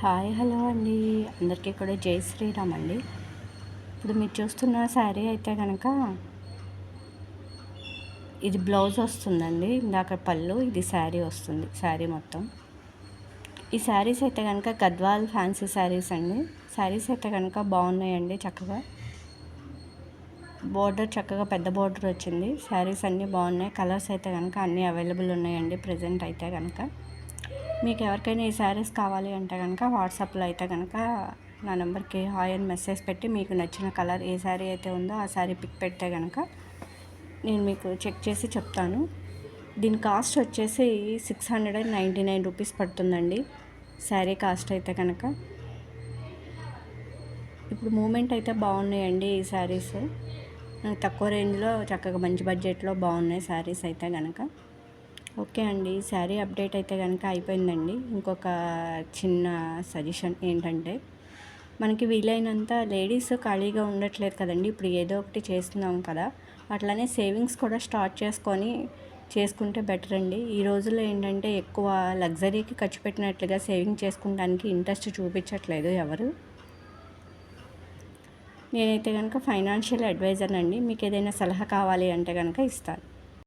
Hi hello అండి. అందరికీ కూడా జై శ్రీరామ్ అండి. ఇప్పుడు మీరు చూస్తున్న శారీ అయితే కనుక ఇది బ్లౌజ్ వస్తుందండి. ఇందాక పళ్ళు, ఇది శారీ వస్తుంది. శారీ మొత్తం ఈ శారీస్ అయితే కనుక గద్వాల్ ఫ్యాన్సీ శారీస్ అండి. శారీస్ అయితే కనుక బాగున్నాయండి. చక్కగా బోర్డర్ చక్కగా పెద్ద బోర్డర్ వచ్చింది. శారీస్ అన్నీ బాగున్నాయి. కలర్స్ అయితే కనుక అన్నీ అవైలబుల్ ఉన్నాయండి ప్రజెంట్ అయితే కనుక. మీకు ఎవరికైనా ఈ శారీస్ కావాలి అంటే కనుక వాట్సాప్లో అయితే కనుక నా నెంబర్కి హాయ్ అని మెసేజ్ పెట్టి మీకు నచ్చిన కలర్ ఏ శారీ అయితే ఉందో ఆ శారీ పిక్ పెడితే కనుక నేను మీకు చెక్ చేసి చెప్తాను. దీని కాస్ట్ వచ్చేసి 699 రూపీస్ పడుతుందండి శారీ కాస్ట్ అయితే కనుక. ఇప్పుడు మూమెంట్ అయితే బాగున్నాయండి ఈ శారీస్. తక్కువ రేంజ్లో చక్కగా మంచి బడ్జెట్లో బాగున్నాయి శారీస్ అయితే కనుక. ఓకే అండి, శారీ అప్డేట్ అయితే కనుక అయిపోయిందండి. ఇంకొక చిన్న సజెషన్ ఏంటంటే, మనకి వీలైనంత లేడీస్ ఖాళీగా ఉండట్లేదు కదండి. ఇప్పుడు ఏదో ఒకటి చేస్తున్నాం కదా, అట్లనే సేవింగ్స్ కూడా స్టార్ట్ చేసుకుంటే బెటర్ అండి. ఈ రోజుల్లో ఏంటంటే ఎక్కువ లగ్జరీకి ఖర్చు పెట్టినట్లుగా సేవింగ్ చేసుకోవడానికి ఇంట్రెస్ట్ చూపించట్లేదు ఎవరు. నేనైతే కనుక ఫైనాన్షియల్ అడ్వైజర్ అండి. మీకు ఏదైనా సలహా కావాలి అంటే కనుక ఇస్తాను.